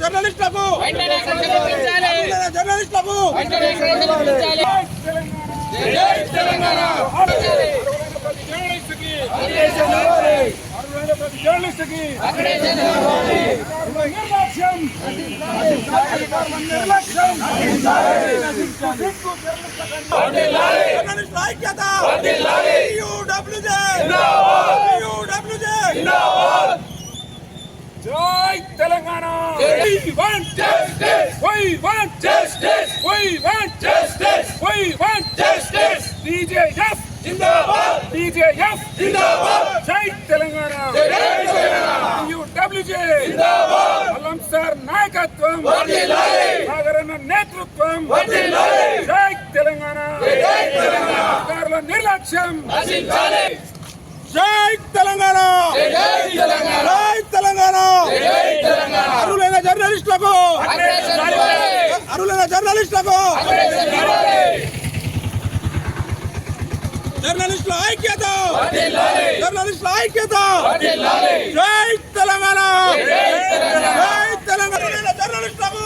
జర్నలిస్టులకు జై Telangana. We want justice. We want justice. We want justice. We want justice. DJF Zindabad. DJF జిందాబాద్. జై తెలంగాణ. జై Telangana. UWJ జిందాబాద్. అల్లం sir నాయకత్వం వర్ధిల్లాలి. సాగరన్న నేతృత్వం వర్ధిల్లాలి. జై తెలంగాణ. జై తెలంగాణ. అధికారుల నిర్లక్ష్యం నశించాలి. జై తెలంగాణ. జై తెలంగాణ. జై తెలంగాణ. జై తెలంగాణ. అరులైన జర్నలిస్టులకు జర్నలిస్టుల ఐక్యత. జర్నలిస్టుల ఐక్యత. జై తెలంగాణ. జై తెలంగాణ. జర్నలిస్టులకు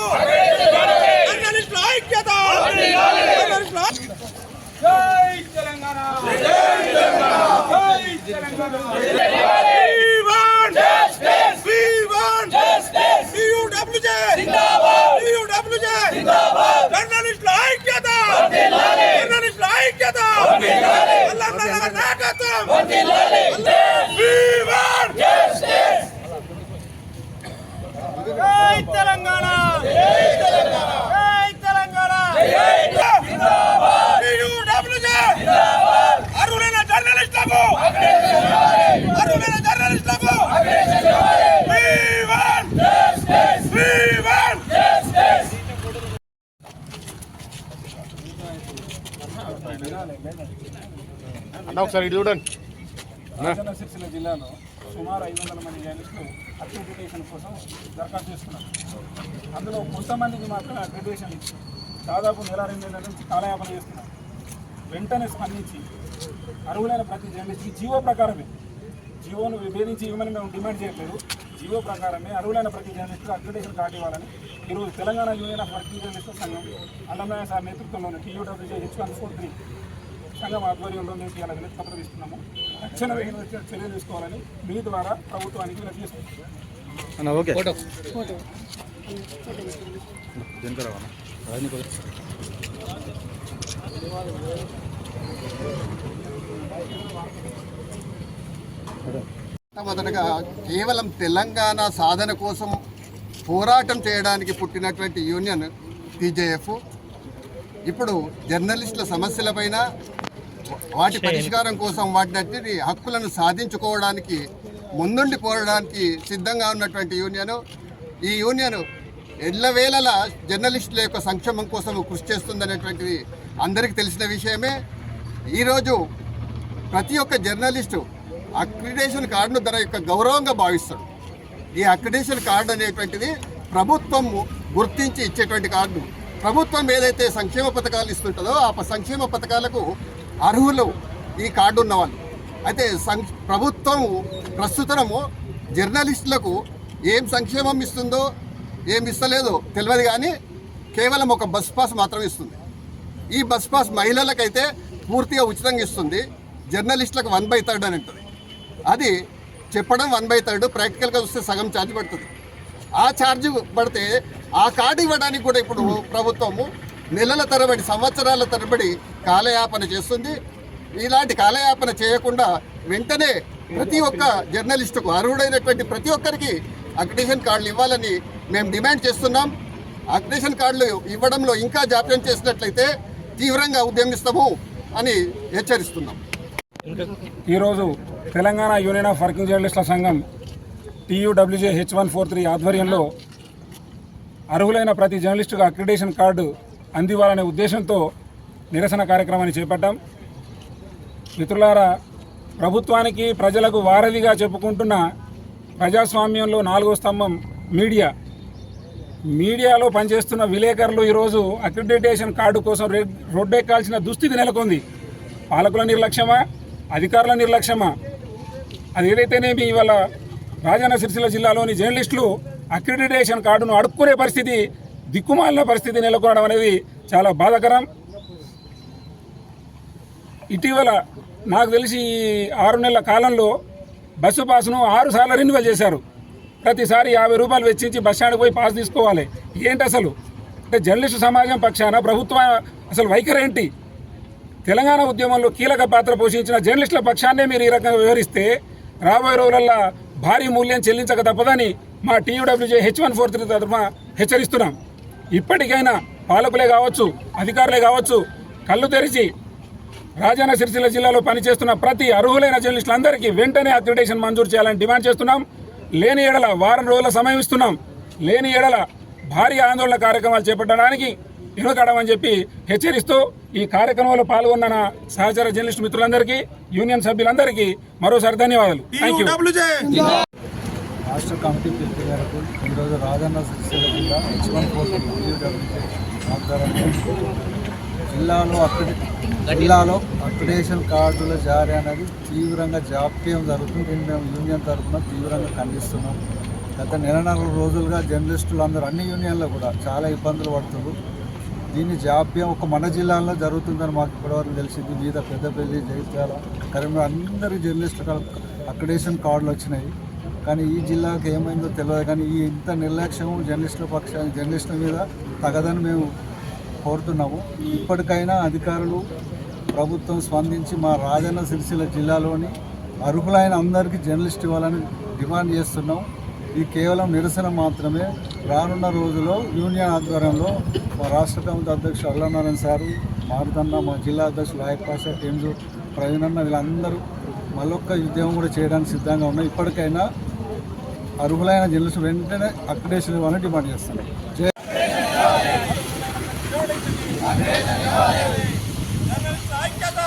జర్నలిస్టుల ఐక్యత. జై తెలంగాణ. జై తెలంగాణ. జై Telangana. We want justice. We want justice. UWJ Zindabad. UWJ జిందాబాద్. జర్నలిస్టుల ఐక్యత. వర్ధిల్లాలి. జర్నలిస్టుల ఐక్యత. వర్ధిల్లాలి. అల్లన్నల నాయకత్వం వర్ధిల్లాలి. We want justice. జై తెలంగాణ. జై తెలంగాణ. జై తెలంగాణ. జై జిందాబాద్. UWJ జిందాబాద్. అరులైన జర్నలిస్టులకు అరులైన జర్నలిస్టులకు We want justice. We want justice. అన్న ఒకసారి ఇటు చూడండి. రాజన్న సిరిసిల్ల జిల్లాలో సుమారు 500 మంది జర్నలిస్టులు అక్రిడిటేషన్ కోసం దరఖాస్తు చేసుకున్నారు. అందులో కొంతమందికి మాత్రం అక్రిడిటేషన్ ఇచ్చి దాదాపు నెల 2 నెలల నుంచి కాలయాపన చేస్తున్నారు. వెంటనే స్పందించి అర్హులైన ప్రతి జర్నలిస్ట్కి జీవో ప్రకారమే, జీవోను విభేదించి ఇవ్వమని మేము డిమాండ్ చేయట్లేదు, జీవో ప్రకారమే అర్హులైన ప్రతి జర్నలిస్టుకు అక్రిడిటేషన్ కార్డు ఇవ్వాలని ఈరోజు తెలంగాణ యూనియన్ ఆఫ్ వర్కింగ్ జర్నలిస్టుల సంఘం అల్లమయ్య సార్ నేతృత్వంలోని TUWJ H143 సంఘం ఆధ్వర్యంలో మేము ఇలా వినతి పత్రం ఇస్తున్నాము. తక్షణమే చర్యలు తీసుకోవాలని మీ ద్వారా ప్రభుత్వానికి వినతి చేస్తున్నాం. మొదటగా కేవలం తెలంగాణ సాధన కోసం పోరాటం చేయడానికి పుట్టినటువంటి యూనియన్ TJF ఇప్పుడు జర్నలిస్టుల సమస్యలపైన వాటి పరిష్కారం కోసం వాటి హక్కులను సాధించుకోవడానికి ముందుండి పోరాడానికి సిద్ధంగా ఉన్నటువంటి యూనియన్. ఈ యూనియన్ ఎల్లవేళలా జర్నలిస్టుల యొక్క సంక్షేమం కోసం కృషి చేస్తుందనేటువంటిది అందరికీ తెలిసిన విషయమే. ఈరోజు ప్రతి ఒక్క జర్నలిస్టు అక్రిడిటేషన్ కార్డును తన యొక్క గౌరవంగా భావిస్తాడు. ఈ అక్రిడిటేషన్ కార్డు అనేటువంటిది ప్రభుత్వం గుర్తించి ఇచ్చేటువంటి కార్డు. ప్రభుత్వం ఏదైతే సంక్షేమ పథకాలు ఇస్తుంటుందో ఆ సంక్షేమ పథకాలకు అర్హులు ఈ కార్డు ఉన్నవాళ్ళు. అయితే ప్రభుత్వం ప్రస్తుతము జర్నలిస్టులకు ఏం సంక్షేమం ఇస్తుందో ఏం ఇస్తలేదో తెలియదు, కానీ కేవలం ఒక బస్ పాస్ మాత్రమే ఇస్తుంది. ఈ బస్ పాస్ మహిళలకైతే పూర్తిగా ఉచితంగా ఇస్తుంది, జర్నలిస్టులకు 1/3 అని ఉంటుంది. అది చెప్పడం 1/3, ప్రాక్టికల్గా చూస్తే సగం ఛార్జ్ పడుతుంది. ఆ ఛార్జ్ పడితే ఆ కార్డు ఇవ్వడానికి కూడా ఇప్పుడు ప్రభుత్వము నెలల తరబడి సంవత్సరాల తరబడి కాలయాపన చేస్తుంది. ఇలాంటి కాలయాపన చేయకుండా వెంటనే ప్రతి ఒక్క జర్నలిస్టుకు అర్హుడైనటువంటి ప్రతి ఒక్కరికి అక్రిడిటేషన్ కార్డులు ఇవ్వాలని మేము డిమాండ్ చేస్తున్నాం. అక్రిడిటేషన్ కార్డులు ఇవ్వడంలో ఇంకా జాప్యం చేసినట్లయితే తీవ్రంగా ఉద్యమిస్తాము అని హెచ్చరిస్తున్నాం. ఈరోజు తెలంగాణ యూనియన్ ఆఫ్ వర్కింగ్ జర్నలిస్టుల సంఘం TUWJ H143 ఆధ్వర్యంలో అర్హులైన ప్రతి జర్నలిస్టుకు అక్రిడిటేషన్ కార్డు అందివ్వాలనే ఉద్దేశంతో నిరసన కార్యక్రమాన్ని చేపట్టాం. మిత్రులారా, ప్రభుత్వానికి ప్రజలకు వారధిగా చెప్పుకుంటున్న ప్రజాస్వామ్యంలో 4వ స్తంభం మీడియాలో పనిచేస్తున్న విలేకరులు ఈరోజు అక్రిడిటేషన్ కార్డు కోసం రోడ్డెక్కాల్సిన దుస్థితి నెలకొంది. పాలకుల నిర్లక్ష్యమా, అధికారుల నిర్లక్ష్యమా, అది ఏదైతేనేమి ఇవాళ రాజన్న సిరిసిల్ల జిల్లాలోని జర్నలిస్టులు అక్రిడిటేషన్ కార్డును అడుక్కునే పరిస్థితి, దిక్కుమాలిన పరిస్థితి నెలకొనడం అనేది చాలా బాధాకరం. ఇటీవల నాకు తెలిసి 6 నెలల కాలంలో బస్సు పాస్ను 6 సార్లు రెన్యువల్ చేశారు. ప్రతిసారి 50 రూపాయలు వెచ్చించి బస్ స్టాండ్కి పోయి పాస్ తీసుకోవాలి. ఏంటి అసలు అంటే జర్నలిస్టు సమాజం పక్షాన ప్రభుత్వం అసలు వైఖరి ఏంటి? తెలంగాణ ఉద్యమంలో కీలక పాత్ర పోషించిన జర్నలిస్టుల పక్షాన్నే మీరు ఈ రకంగా వివరిస్తే రాబోయే రోజులలో భారీ మూల్యం చెల్లించక తప్పదని మా TUWJ H143 తరఫున హెచ్చరిస్తున్నాం. ఇప్పటికైనా పాలకులే కావచ్చు, అధికారులే కావచ్చు, కళ్ళు తెరిచి రాజన్న సిరిసిల్ల జిల్లాలో పనిచేస్తున్న ప్రతి అర్హులైన జర్నలిస్టులందరికీ వెంటనే అక్రిడిటేషన్ మంజూరు చేయాలని డిమాండ్ చేస్తున్నాం. లేని ఏడల వారం రోజుల సమయం ఇస్తున్నాం. లేని ఏడల భారీ ఆందోళన కార్యక్రమాలు చేపట్టడానికి వెనుకడమని చెప్పి హెచ్చరిస్తూ ఈ కార్యక్రమంలో పాల్గొన్న నా సహచర జర్నలిస్టు మిత్రులందరికీ, యూనియన్ సభ్యులందరికీ మరోసారి ధన్యవాదాలు. Thank you. రాష్ట్ర కమిటీ పిలుపు మేరకు ఈరోజు రాజన్న సిరిసిల్ల జిల్లా H143 ఆధ్వర్యంలో జిల్లాలో అక్రిడిటేషన్ కార్డుల జారీ అనేది తీవ్రంగా జాప్యం జరుగుతుంది. దీన్ని మేము యూనియన్ తరఫున తీవ్రంగా ఖండిస్తున్నాం. గత నెల రోజులుగా జర్నలిస్టులు అందరూ అన్ని యూనియన్లు కూడా చాలా ఇబ్బందులు పడుతున్నారు. దీన్ని జాప్యం ఒక మన జిల్లాలో జరుగుతుందని మాకు ఇప్పటివరకు తెలిసింది. మీద పెద్దపల్లి, జగిత్యాల, కరీంనగర్ అందరి జర్నలిస్టులు అక్రిడిటేషన్ కార్డులు వచ్చినాయి. కానీ ఈ జిల్లాకు ఏమైందో తెలియదు. కానీ ఈ ఇంత నిర్లక్ష్యం జర్నలిస్టుల మీద తగదని మేము కోరుతున్నాము. ఇప్పటికైనా అధికారులు, ప్రభుత్వం స్పందించి మా రాజన్న సిరిసిల్ల జిల్లాలోని అర్హులైన అందరికీ జర్నలిస్ట్ ఇవ్వాలని డిమాండ్ చేస్తున్నాం. ఇది కేవలం నిరసన మాత్రమే. రానున్న రోజుల్లో యూనియన్ ఆధ్వర్యంలో మా రాష్ట్ర కమిటీ అధ్యక్షుడు అల్లనారాయణ సారు, మారుతన్న, మా జిల్లా అధ్యక్షుడు లాయక్ పాషా, టెంజు, ప్రవీణన్న వీళ్ళందరూ మళ్ళొక్క ఉద్యమం కూడా చేయడానికి సిద్ధంగా ఉన్నాయి. ఇప్పటికైనా అర్హులైన జర్నలిస్టు వెంటనే అక్రిడిటేషన్ ఇవ్వాలని డిమాండ్ చేస్తున్నాం. ఐక్యత